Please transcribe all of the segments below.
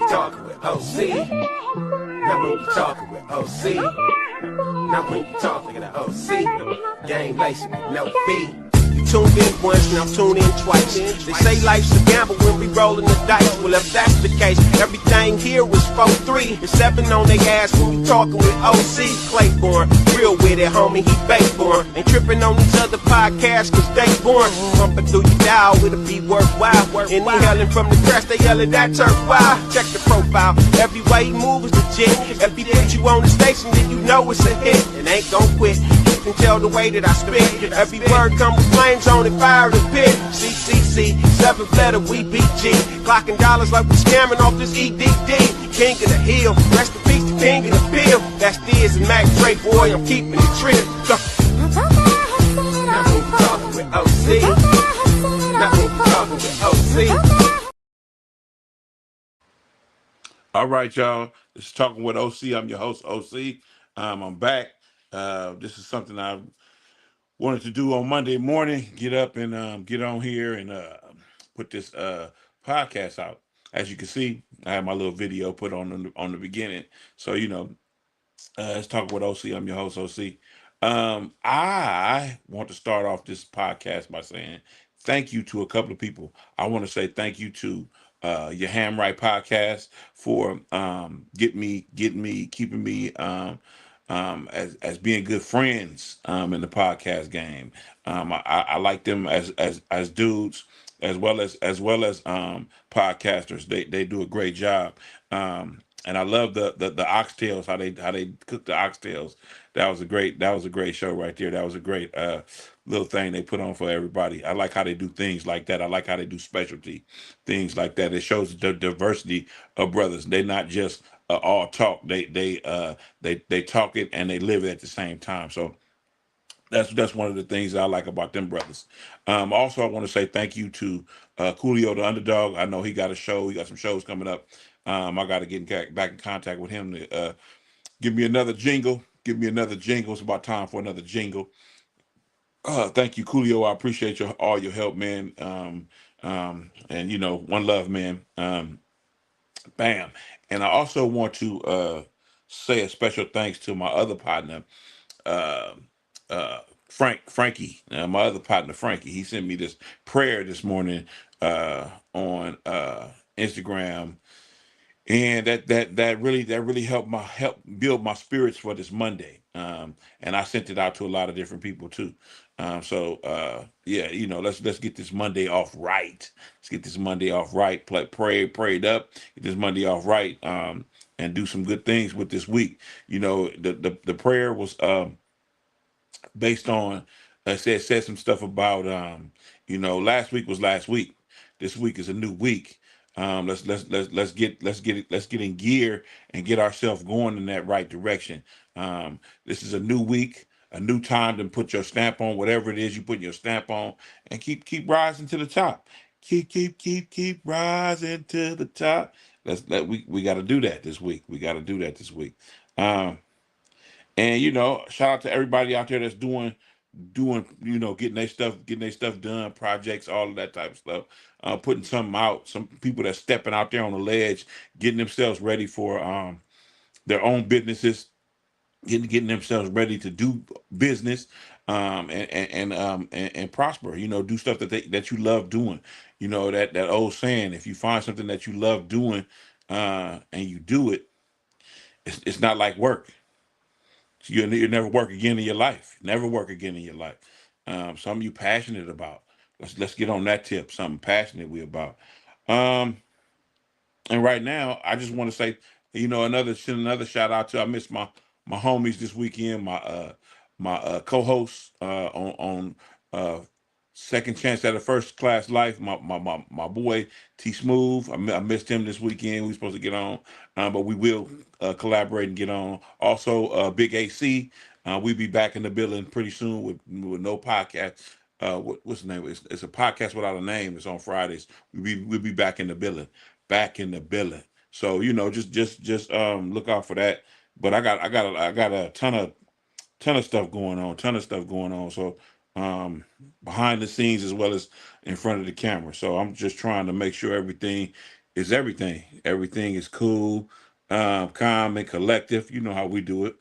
talking with OC. Now when you talking with OC. Now when you talking to OC. Game lacing with no fee. You tuned in once, now tune in twice. They say life's a gamble when we rollin' the dice. Well, if that's the case, everything here was 4-3 and 7 on their ass when we talking with OC. Claiborne, real with it, homie, he Bakeborn. Ain't tripping on these other podcasts cause they born. Pumping through your dial, it'll be worthwhile. Inhaling from the grass, they yelling that turf wild. Check the profile, every way he move is legit. If he put you on the station, then you know it's a hit. And ain't gon' quit, you can tell the way that I spit. Every word come with flames on it, fire the pit. CCC, 7th letter, we BG. Clocking dollars like we scamming off this EDD. King of the hill, rest in peace, the king of the bill. That's Diz and Mac Dre, boy, I'm keeping it trip. Now we talking with OC. Now we talking with OC. All right, y'all. This is Talking with OC. I'm your host, OC. I'm back. This is something I wanted to do on Monday morning. Get up and get on here and put this podcast out. As you can see, I have my little video put on the beginning. So let's talk with OC. I'm your host, OC. I want to start off this podcast by saying thank you to a couple of people. I want to say thank you to your Ham Right podcast for keeping me as being good friends in the podcast game. I like them as dudes as well as podcasters. They do a great job. And I love the oxtails, how they cook the oxtails. That was a great show right there. That was a great little thing they put on for everybody. I like how they do things like that. I like how they do specialty things like that. It shows the diversity of brothers. They're not just all talk. They talk it and they live it at the same time. So that's one of the things that I like about them brothers. Also, I want to say thank you to Coolio the Underdog. I know he got a show. He got some shows coming up. I got to get back in contact with him to give me another jingle. Give me another jingle. It's about time for another jingle. Thank you, Coolio. I appreciate all your help, man. And one love, man. Bam. And I also want to say a special thanks to my other partner, uh, Frankie, my other partner, Frankie. He sent me this prayer this morning on Instagram, and that really helped build my spirits for this Monday. And I sent it out to a lot of different people too. Yeah, let's get this Monday off right. Let's get this Monday off right. Prayed up, get this Monday off right. And do some good things with this week. The prayer was based on said some stuff about last week was last week. This week is a new week. Let's get in gear and get ourselves going in that right direction. This is a new week, a new time to put your stamp on whatever it is you put your stamp on, and keep rising to the top. Keep rising to the top. We got to do that this week. We got to do that this week. And shout out to everybody out there that's doing getting their stuff done, projects, all of that type of stuff, putting something out. Some people that's stepping out there on the ledge, getting themselves ready for their own businesses, getting themselves ready to do business, and prosper. Do stuff that you love doing. That old saying: if you find something that you love doing, and you do it, it's not like work. You never work again in your life. Never work again in your life. Something you passionate about. Let's get on that tip. Something passionate we about. Um, and right now, I just want to say, send another shout out to. I miss my homies this weekend. My co-host on Second Chance at a First Class Life. My boy T Smooth. I missed him this weekend. We were supposed to get on, but we will collaborate and get on. Also, Big AC. We'll be back in the building pretty soon with no podcast. What's the name? It's a podcast without a name. It's on Fridays. We'll be back in the building. Back in the building. So just look out for that. But I got a ton of stuff going on. So behind the scenes as well as in front of the camera. So I'm just trying to make sure everything is everything. Everything is cool, calm and collective. You know how we do it.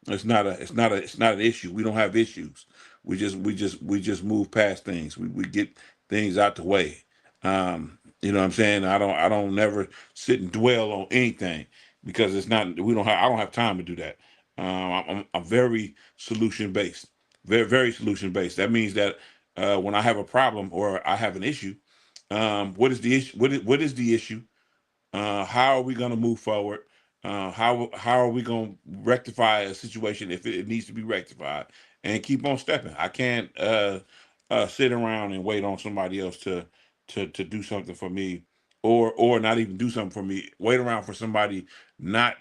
It's not an issue. We don't have issues. We just move past things. We get things out the way. You know what I'm saying? I don't never sit and dwell on anything because it's not we don't have I don't have time to do that. I'm very solution based. Very solution based. That means that when I have a problem or I have an issue, what is the issue? What is the issue? How are we going to move forward? How are we going to rectify a situation if it needs to be rectified and keep on stepping? I can't sit around and wait on somebody else to do something for me, or not even do something for me. Wait around for somebody not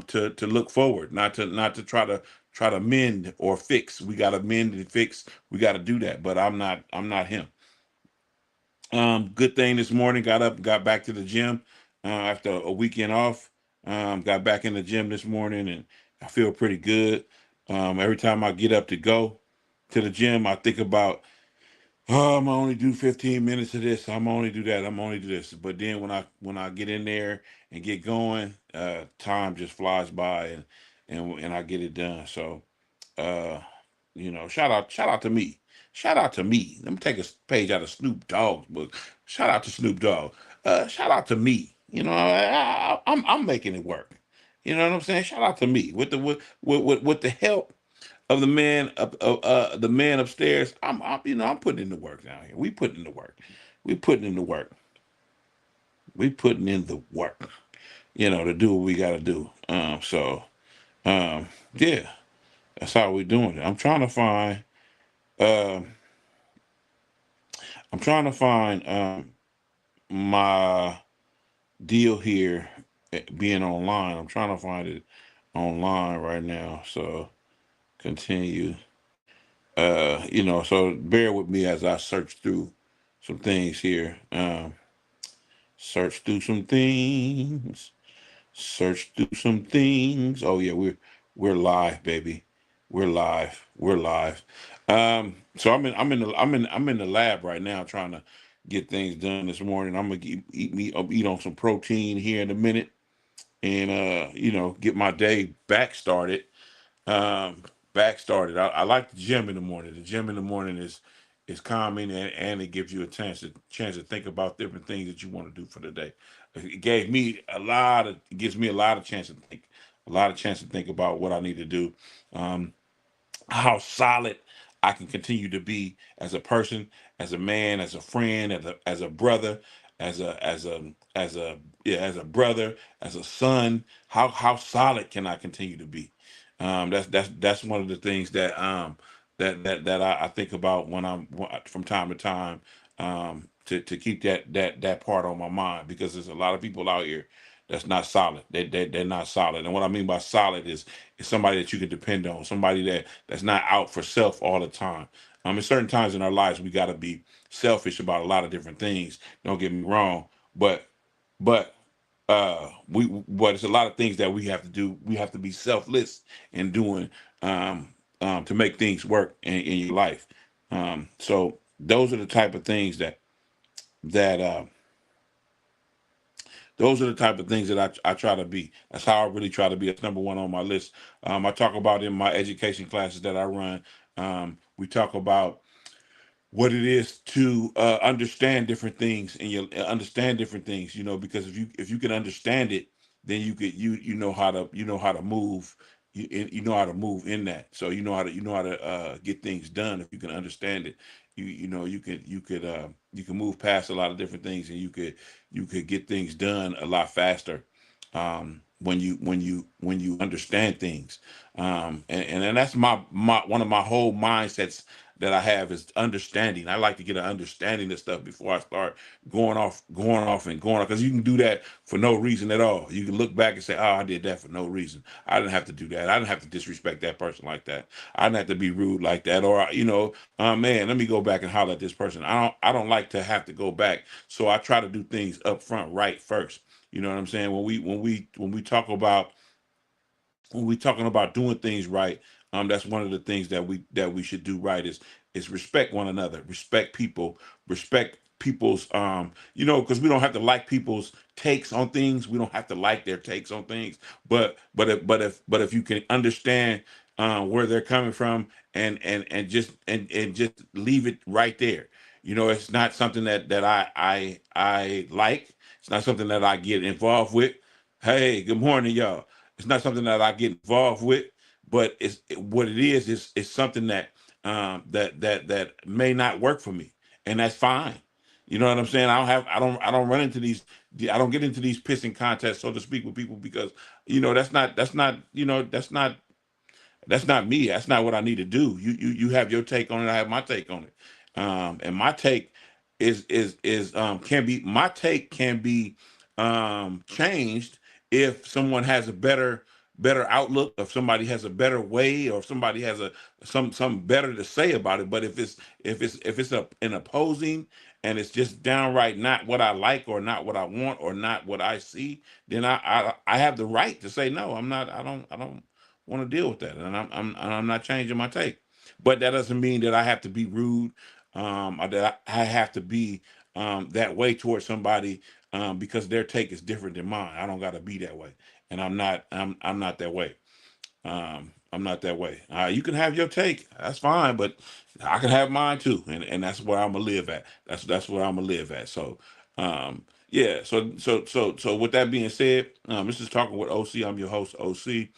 to look forward, not to try to mend or fix. We got to mend and fix. We got to do that. But I'm not him. Good thing this morning. Got up, got back to the gym after a weekend off. Got back in the gym this morning, and I feel pretty good. Every time I get up to go to the gym, I think about, oh, I'm gonna only do 15 minutes of this. I'm gonna only do that. I'm gonna only do this. But then when I get in there and get going, time just flies by, and I get it done. So uh, shout out to me. Shout out to me. Let me take a page out of Snoop Dogg's book. Shout out to Snoop Dogg. Shout out to me. I'm making it work. You know what I'm saying? Shout out to me with the help of the man upstairs. I'm putting in the work down here. We putting in the work. We putting in the work. We putting in the work. To do what we got to do. Yeah, that's how we doing it. Um, I'm trying to find my deal here being online. I'm trying to find it online right now. So continue. So bear with me as I search through some things here. Search through some things. Search through some things. Oh yeah, we're live, baby. We're live. We're live. So I'm in the lab right now trying to get things done this morning. I'm gonna eat on some protein here in a minute, and get my day back started. Um, Back started. I like the gym in the morning. The gym in the morning is calming, and it gives you a chance to think about different things that you want to do for the day. It gives me a lot of chance to think, a lot of chance to think about what I need to do. Um, how solid I can continue to be as a person, as a man, as a friend, as a brother, as a brother, as a son. How solid can I continue to be? That's one of the things that I think about from time to time, to keep that part on my mind, because there's a lot of people out here that's not solid. They're not solid. And what I mean by solid is somebody that you can depend on, somebody that's not out for self all the time. In certain times in our lives, we got to be selfish about a lot of different things. Don't get me wrong, but but but it's a lot of things that we have to do. We have to be selfless in doing, to make things work in your life. So those are the type of things that those are the type of things that I try to be. That's how I really try to be. That's number one on my list. I talk about in my education classes that I run. We talk about what it is to understand different things, and you understand different things. Because if you can understand it, then you know how to move. You know how to move in that. So you know how to get things done if you can understand it. You can move past a lot of different things, and you could get things done a lot faster, when you understand things. And that's my one of my whole mindsets that I have is understanding. I like to get an understanding of stuff before I start going off, because you can do that for no reason at all. You can look back and say, "Oh, I did that for no reason. I didn't have to do that. I didn't have to disrespect that person like that. I didn't have to be rude like that." Or man, let me go back and holler at this person. I don't like to have to go back, so I try to do things up front right first. You know what I'm saying? When we talk about when we're talking about doing things right, that's one of the things that we should do right is respect one another, respect people, respect people's because we don't have to like people's takes on things. We don't have to like their takes on things. But if you can understand where they're coming from, and just leave it right there. It's not something that I like. It's not something that I get involved with. Hey, good morning, y'all. It's not something that I get involved with, but what it is it's something that may not work for me, and that's fine. You know what I'm saying? I don't run into these. I don't get into these pissing contests, so to speak, with people because that's not me. That's not what I need to do. You have your take on it. I have my take on it. And my take is can be my take can be changed if someone has a better outlook, if somebody has a better way, or if somebody has something better to say about it. But if it's an opposing, and it's just downright not what I like, or not what I want, or not what I see, then I have the right to say no. I'm not. I don't want to deal with that, and I'm not changing my take. But that doesn't mean that I have to be rude, or that I have to be that way towards somebody because their take is different than mine. I don't got to be that way, and I'm not. I'm not that way. I'm not that way. You can have your take, that's fine, but I can have mine too, and that's where I'm gonna live at. That's where I'm gonna live at. So, yeah. So with that being said, this is talking with OC. I'm your host, OC.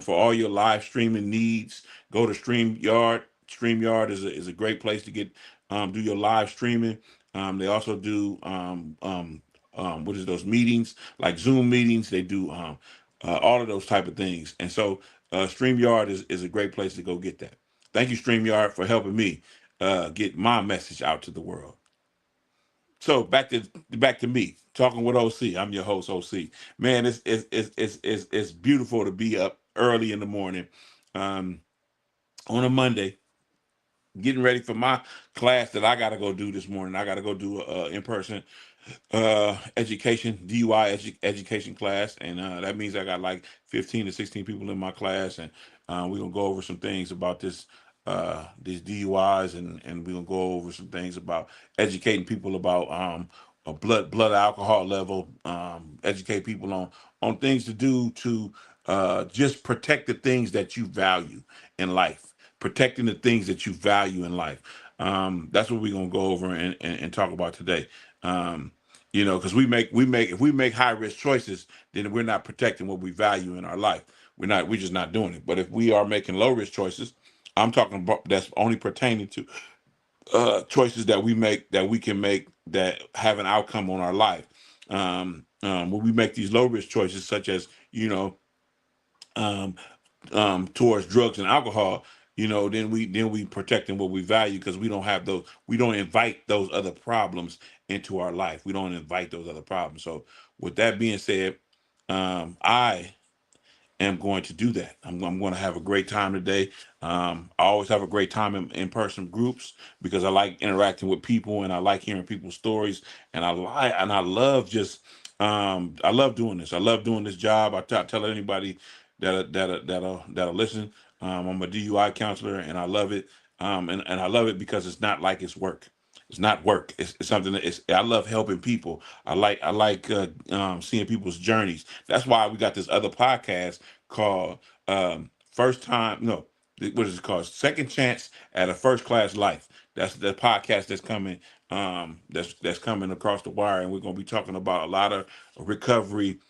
For all your live streaming needs, go to StreamYard. StreamYard is a great place to get do your live streaming. They also do what is those meetings, like Zoom meetings. They do all of those type of things, and so StreamYard is a great place to go get that. Thank you, StreamYard, for helping me get my message out to the world. So back to me talking with OC. I'm your host, OC. Man, it's beautiful to be up early in the morning um, on a Monday, getting ready for my class that I got to go do this morning. I got to go do a in person education DUI education class, and that means I got like 15 to 16 people in my class, and we're gonna go over some things about these DUIs, and we're gonna go over some things about educating people about a blood alcohol level, educate people on things to do to just protect the things that you value in life, protecting the things that you value in life. That's what we're gonna go over and talk about today. Because if we make high risk choices, then we're not protecting what we value in our life. We're just not doing it. But if we are making low risk choices, I'm talking about that's only pertaining to choices that we make, that we can make, that have an outcome on our life. When we make these low risk choices, such as um, towards drugs and alcohol, then we protecting what we value, because we don't invite those other problems into our life. We don't invite those other problems. So with that being said, I am going to do that. I'm going to have a great time today. I always have a great time in-person groups, because I like interacting with people, and I like hearing people's stories, and I love just I love doing this. I love doing this job. Tell anybody that'll listen. I'm a DUI counselor, and I love it. And I love it because it's not like it's work. It's not work. It's something that I love helping people. I like seeing people's journeys. That's why we got this other podcast called First Time. No, what is it called? Second Chance at a First Class Life. That's the podcast that's coming. That's coming across the wire, and we're gonna be talking about a lot of recovery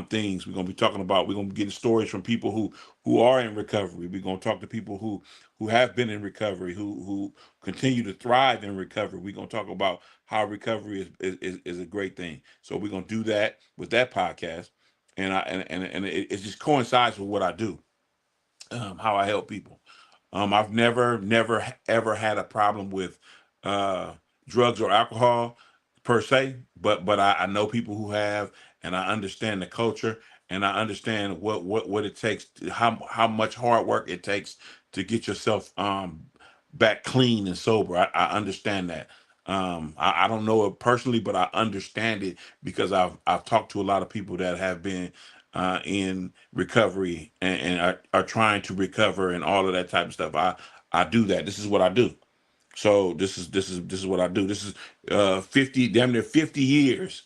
things. We're gonna be getting stories from people who are in recovery. We're gonna talk to people who have been in recovery, who continue to thrive in recovery. We're gonna talk about how recovery is a great thing. So we're gonna do that with that podcast, and it just coincides with what I do, how I help people. I've never ever had a problem with uh, drugs or alcohol per se, but I know people who have, and I understand the culture, and I understand what it takes, how much hard work it takes to get yourself back clean and sober. I understand that. I don't know it personally, but I understand it because I've talked to a lot of people that have been in recovery, and are trying to recover, and all of that type of stuff. I do that. This is what I do. So this is what I do. This is 50, damn near 50 years,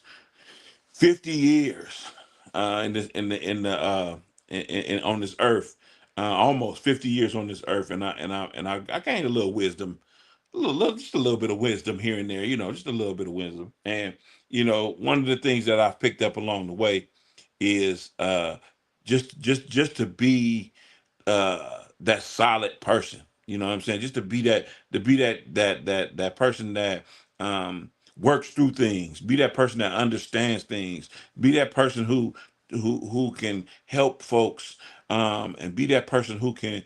50 years in this in the on this earth, almost 50 years on this earth, and I gained a little wisdom, just a little bit of wisdom here and there, just a little bit of wisdom. And one of the things that I've picked up along the way is just to be that solid person. You know what I'm saying? Just to be that person that works through things, be that person that understands things, be that person who can help folks, and be that person who can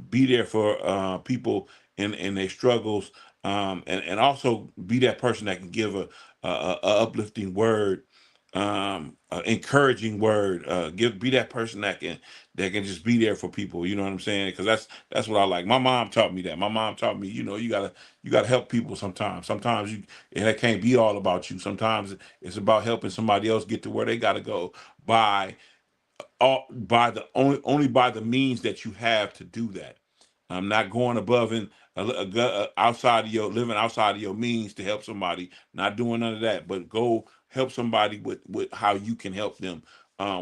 be there for people in their struggles, and also be that person that can give a uplifting word, encouraging word, be that person that can just be there for people. You know what I'm saying? Because that's what I like. My mom taught me that. My mom taught me, you gotta help people sometimes. Sometimes and it can't be all about you. Sometimes it's about helping somebody else get to where they gotta go by by the only by the means that you have to do that. I'm not going above and outside of your living outside of your means to help somebody. Not doing none of that, but go help somebody with how you can help them,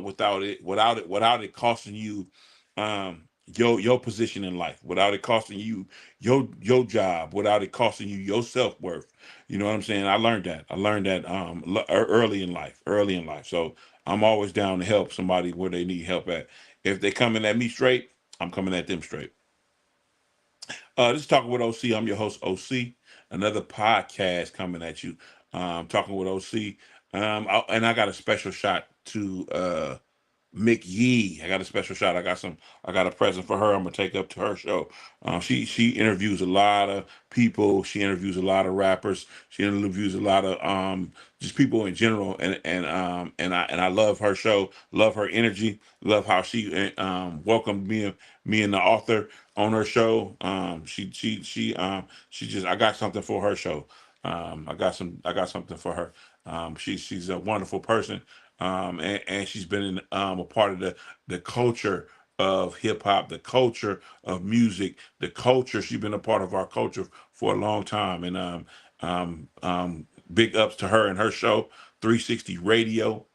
without it costing you your position in life, without it costing you your job, without it costing you your self worth. You know what I'm saying? I learned that early in life, So I'm always down to help somebody where they need help at. If they coming at me straight, I'm coming at them straight. This is Talking with OC. I'm your host, OC. Another podcast coming at you. Talking with OC. And I got a special shot to Mick Yee. I got a special shot. I got a present for her. I'm gonna take up to her show. She interviews a lot of people. She interviews a lot of rappers. She interviews a lot of just people in general. And I love her show. Love her energy. Love how she welcomed me and the author on her show. She just I got something for her show. I got something for her. She's a wonderful person, and she's been a part of the culture of hip hop, the culture of music, the culture. She's been a part of our culture for a long time, and big ups to her and her show, 360 Radio.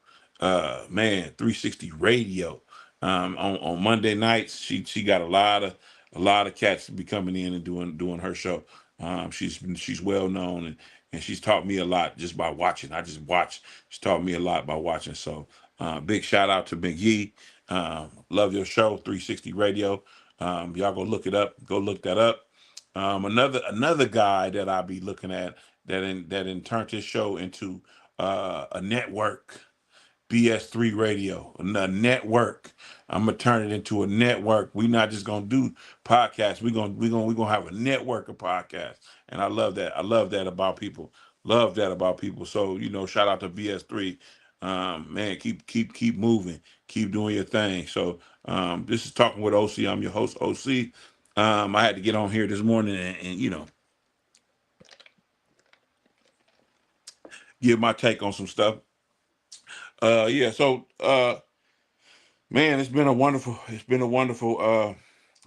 Man, 360 Radio. On Monday nights, she got a lot of cats to be coming in and doing her show. She's well known, and she's taught me a lot just by watching. I just watch. She's taught me a lot by watching. So big shout out to McGee. Love your show, 360 Radio. Y'all go look it up. Go look that up. Another guy that I'll be looking at that in turned his show into a network. BS3 Radio, a network. I'm gonna turn it into a network. We're not just gonna do podcasts. We're gonna have a network of podcasts, and I love that. I love that about people. Love that about people. So shout out to BS3. Man, keep moving. Keep doing your thing. So this is Talking with OC. I'm your host, OC. I had to get on here this morning and give my take on some stuff. Yeah. So man, it's been a wonderful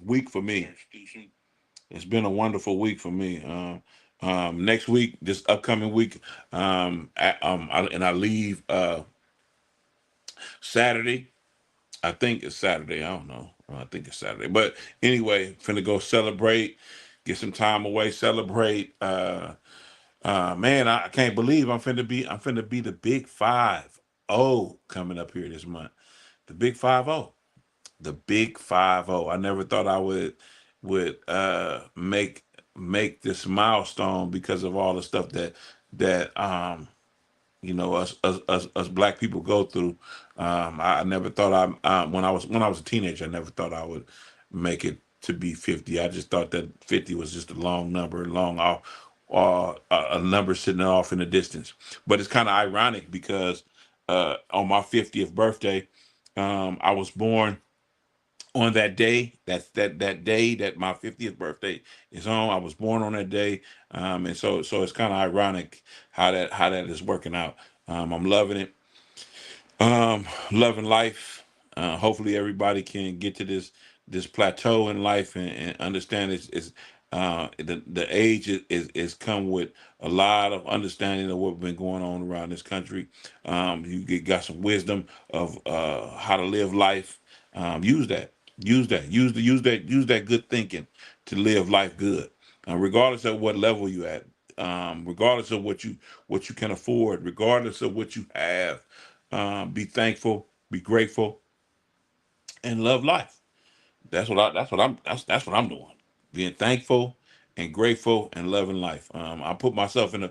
week for me. It's been a wonderful week for me. Next week, this upcoming week, I leave Saturday. I think it's Saturday. I don't know. I think it's Saturday. But anyway, finna go celebrate, get some time away, celebrate. Man, I can't believe I'm finna be the big 5-0 coming up here this month. The big 5-0. The big 5-0. I never thought I would make this milestone because of all the stuff that us black people go through. I never thought when I was a teenager, I never thought I would make it to be 50. I just thought that 50 was just a long number, long off, a number sitting off in the distance. But it's kind of ironic because on my 50th birthday, I was born on that day. That day that my 50th birthday is on. I was born on that day, and so it's kind of ironic how that is working out. I'm loving it. Loving life. Hopefully everybody can get to this plateau in life and understand it's The age is come with a lot of understanding of what's been going on around this country. Got some wisdom of how to live life. Use that. Use that. Use that good thinking to live life good, regardless of what level you at, regardless of what you can afford, regardless of what you have. Be thankful, be grateful, and love life. That's what I'm doing. Being thankful and grateful and loving life. I put myself in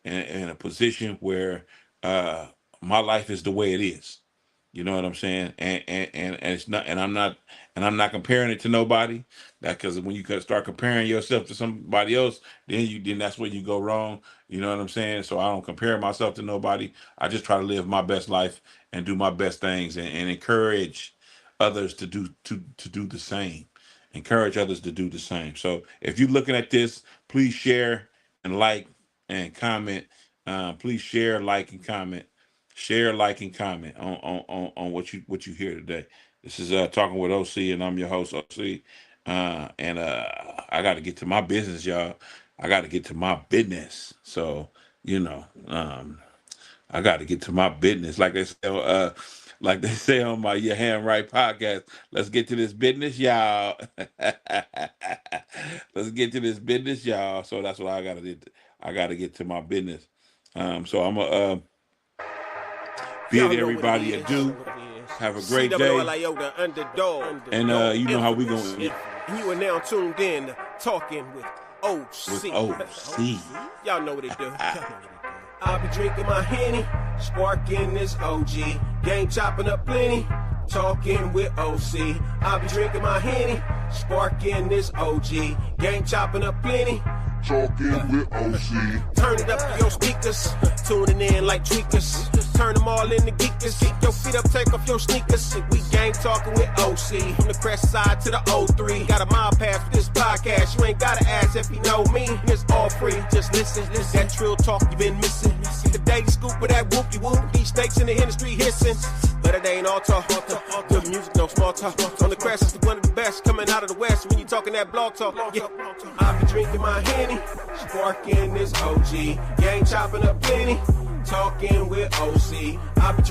a position where uh, my life is the way it is. You know what I'm saying? And it's not, and I'm not comparing it to nobody. That because when you start comparing yourself to somebody else, then that's where you go wrong. You know what I'm saying? So I don't compare myself to nobody. I just try to live my best life and do my best things and encourage others to do the same. Encourage others to do the same. So if you're looking at this, please share and like and comment. Please share, like, and comment. Share, like, and comment on what you hear today. This is Talking with OC, and I'm your host, OC. And I got to get to my business, y'all. I got to get to my business. So I got to get to my business, like they say on my Your Hand Right podcast. Let's get to this business, y'all. Let's get to this business, y'all. So that's what I got to do. I got to get to my business. So I'm gonna bid everybody adieu. Have a great day. And you know how we gonna. And you are now tuned in to Talking with OC. Y'all know what it do. I'll be drinking my Henny, sparking this OG, game chopping up plenty, talking with OC. I'll be drinking my Henny, sparking this OG, game chopping up plenty, talking with OC. Turn it up to your speakers, tuning in like tweakers, turn them all into geekers. Kick your feet up, take off your sneakers. We game talking with OC, from the crest side to the O3. Got a mile pass for this podcast, you ain't gotta ask if you know me. It's all free, just listen. That trill talk you been missing. The daily scoop with that whoop-de-whoop. These snakes in the industry hissing, but it ain't all talk. Good music, no small talk. On the crest is one of the best coming out of the west. When you talking that blog talk, yeah. I be drinking my Henny, sparking this OG, game chopping up plenty, talking with OC. I be drinking